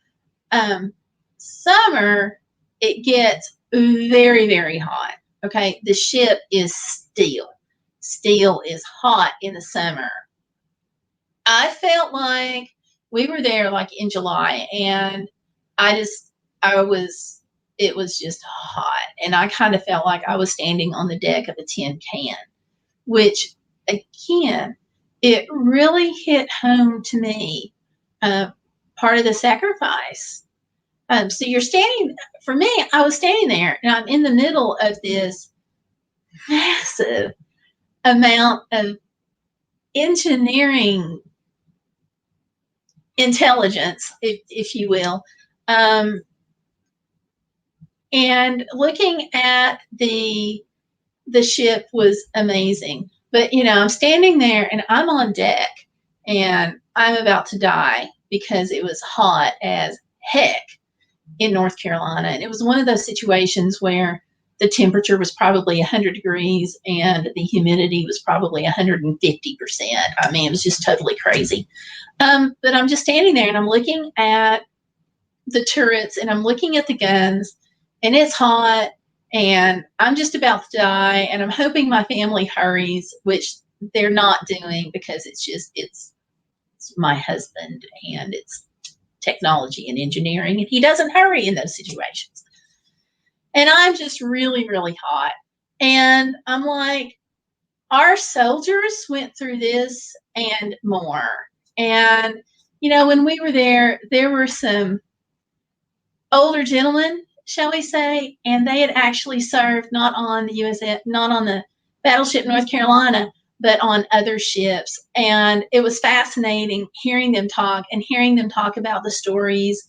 summer, it gets very, very hot. Okay, the ship is steel. Steel is hot in the summer. I felt like we were there like in July, and it was just hot. And I kind of felt like I was standing on the deck of a tin can, which again, it really hit home to me, part of the sacrifice. So you're standing, for me, I was standing there and I'm in the middle of this massive amount of engineering intelligence, if you will. And looking at the ship was amazing. But, I'm standing there and I'm on deck and I'm about to die because it was hot as heck in North Carolina. And it was one of those situations where the temperature was probably 100 degrees and the humidity was probably 150%. I mean, it was just totally crazy. But I'm just standing there and I'm looking at the turrets and I'm looking at the guns, and it's hot and I'm just about to die, and I'm hoping my family hurries, which they're not doing because it's it's my husband and it's technology and engineering, and he doesn't hurry in those situations. And I'm just really, really hot. And I'm like, our soldiers went through this and more. And, you know, when we were there were some older gentlemen, shall we say, and they had actually served not on the USS, not on the battleship North Carolina, but on other ships. And it was fascinating hearing them talk and hearing them talk about the stories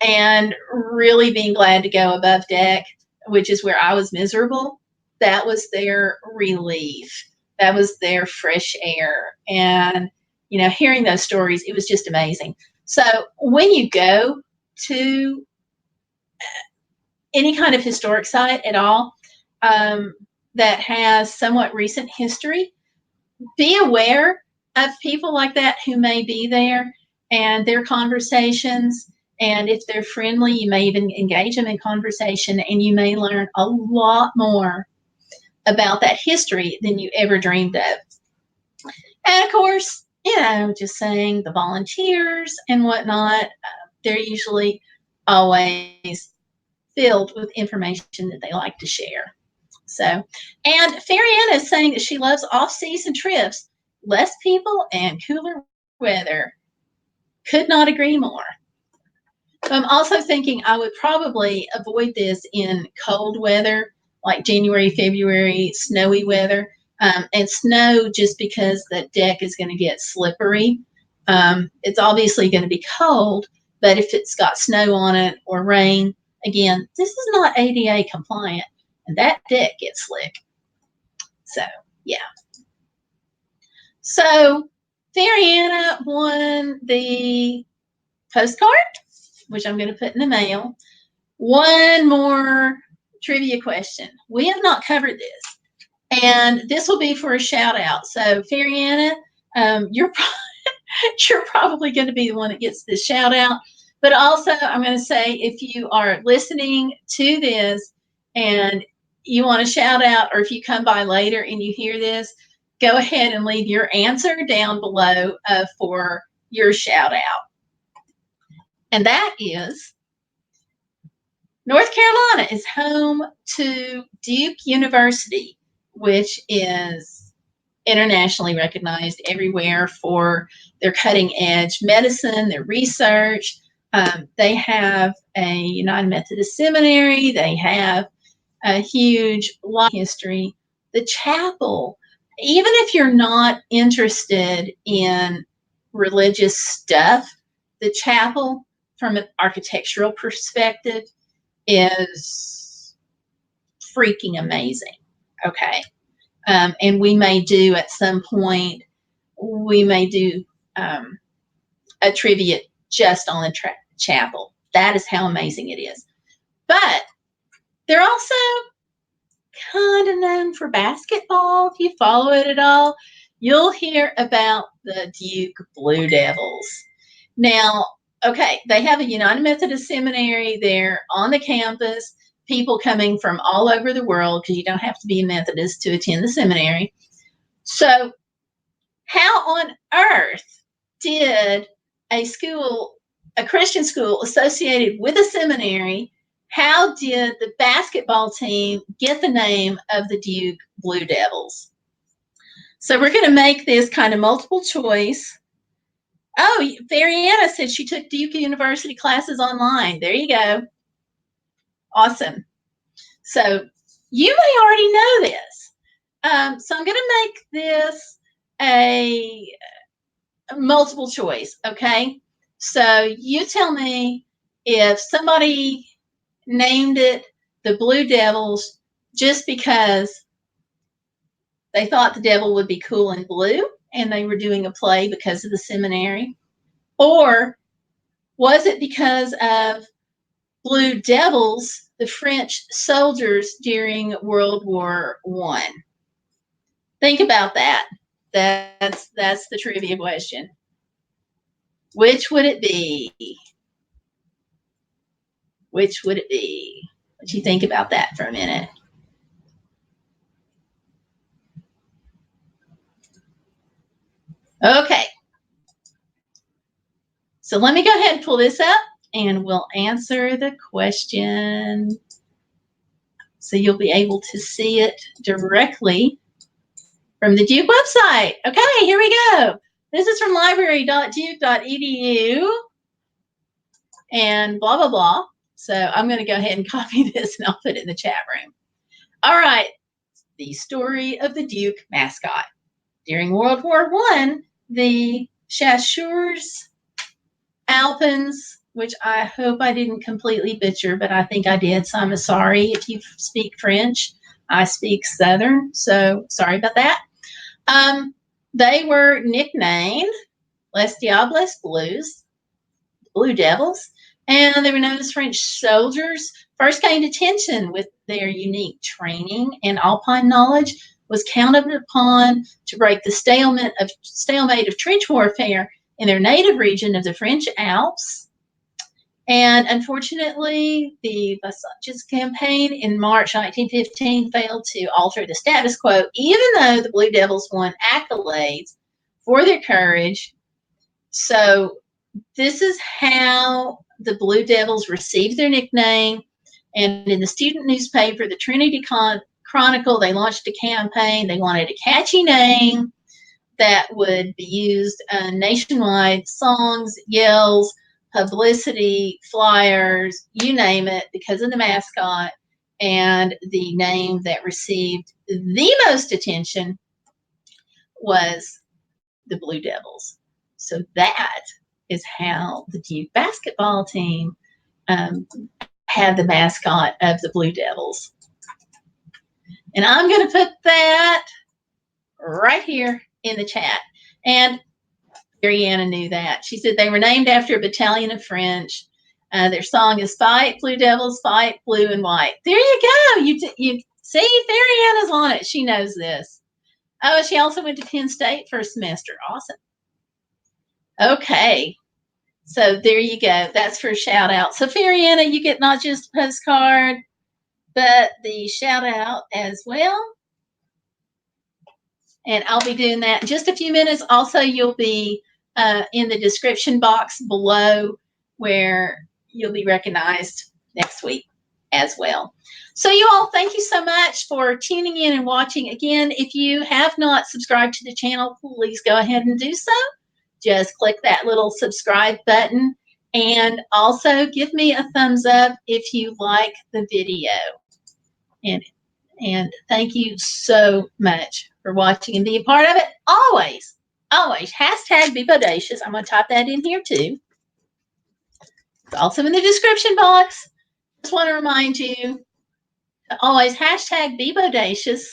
and really being glad to go above deck, which is where I was miserable. That was their relief. That was their fresh air. And, you know, hearing those stories, it was just amazing. So when you go to any kind of historic site at all that has somewhat recent history, be aware of people like that who may be there and their conversations. And if they're friendly, you may even engage them in conversation, and you may learn a lot more about that history than you ever dreamed of. And of course, you know, just saying the volunteers and whatnot, they're usually always filled with information that they like to share. So, and Fariana is saying that she loves off-season trips, less people and cooler weather. Could not agree more. I'm also thinking I would probably avoid this in cold weather, like January, February, snowy weather, and snow just because the deck is going to get slippery. It's obviously going to be cold, but if it's got snow on it or rain, again, this is not ADA compliant, and that deck gets slick. So, yeah. So, Fariana won the postcard, which I'm going to put in the mail. One more trivia question. We have not covered this, and this will be for a shout out. So, Fariana, you're probably going to be the one that gets this shout out. But also, I'm going to say, if you are listening to this and you want to shout out, or if you come by later and you hear this, go ahead and leave your answer down below for your shout out. And that is, North Carolina is home to Duke University, which is internationally recognized everywhere for their cutting edge medicine, their research. They have a United Methodist Seminary. They have a huge lot of history. The chapel, even if you're not interested in religious stuff, the chapel, from an architectural perspective, is freaking amazing. Okay. And we may do at some point, we may do a trivia just on the chapel. That is how amazing it is. But they're also kind of known for basketball. If you follow it at all, you'll hear about the Duke Blue Devils. Now, okay, they have a United Methodist Seminary there on the campus. People coming from all over the world, because you don't have to be a Methodist to attend the seminary. So, how on earth did a school, a Christian school associated with a seminary, how did the basketball team get the name of the Duke Blue Devils? So we're going to make this kind of multiple choice. Oh, Fariana said she took Duke University classes online. There you go. Awesome. So you may already know this. So I'm going to make this a multiple choice, okay? So you tell me if somebody named it the Blue Devils just because they thought the devil would be cool and blue and they were doing a play because of the seminary, or was it because of Blue Devils, the French soldiers during World War I? Think about that. That's the trivia question. Which would it be? Which would it be? What do you think about that for a minute? Okay. So let me go ahead and pull this up and we'll answer the question. So you'll be able to see it directly from the Duke website. Okay, here we go. This is from library.duke.edu and blah, blah, blah. So I'm going to go ahead and copy this and I'll put it in the chat room. All right. The story of the Duke mascot. During World War I, the Chasseurs Alpins, which I hope I didn't completely butcher, but I think I did, so I'm sorry if you speak French. I speak Southern, so sorry about that. They were nicknamed Les Diables Blues, Blue Devils, and they were known as French soldiers. First gained attention with their unique training and alpine knowledge, was counted upon to break the stalemate of trench warfare in their native region of the French Alps. And unfortunately, the Bodacious campaign in March 1915 failed to alter the status quo, even though the Blue Devils won accolades for their courage. So this is how the Blue Devils received their nickname. And in the student newspaper, the Trinity Chronicle, they launched a campaign. They wanted a catchy name that would be used nationwide, songs, yells, publicity, flyers, you name it, because of the mascot. And the name that received the most attention was the Blue Devils. So that is how the Duke basketball team had the mascot of the Blue Devils. And I'm going to put that right here in the chat. And Mariana knew that. She said they were named after a battalion of French. Their song is Fight, Blue Devils, Fight, Blue and White. There you go. You see, Mariana's on it. She knows this. Oh, she also went to Penn State for a semester. Awesome. Okay. So there you go. That's for a shout out. So Fariana, you get not just a postcard, but the shout out as well. And I'll be doing that in just a few minutes. Also, you'll be in the description box below where you'll be recognized next week as well. So you all, thank you so much for tuning in and watching. Again, if you have not subscribed to the channel, please go ahead and do so. Just click that little subscribe button and also give me a thumbs up if you like the video. And thank you so much for watching and being a part of it. Always, always, hashtag be bodacious. I'm going to type that in here too. It's also in the description box. Just want to remind you to always hashtag be bodacious.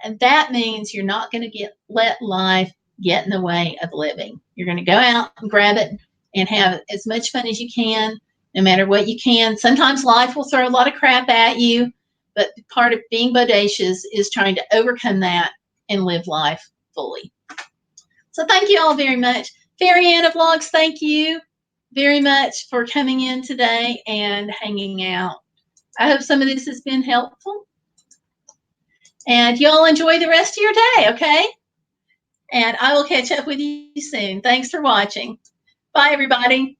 And that means you're not going to let life get in the way of living. You're going to go out and grab it and have as much fun as you can, no matter what you can. Sometimes life will throw a lot of crap at you, but part of being bodacious is trying to overcome that and live life fully. So thank you all very much. Fariana Vlogs, thank you very much for coming in today and hanging out. I hope some of this has been helpful. And y'all enjoy the rest of your day, okay? And I will catch up with you soon. Thanks for watching. Bye, everybody.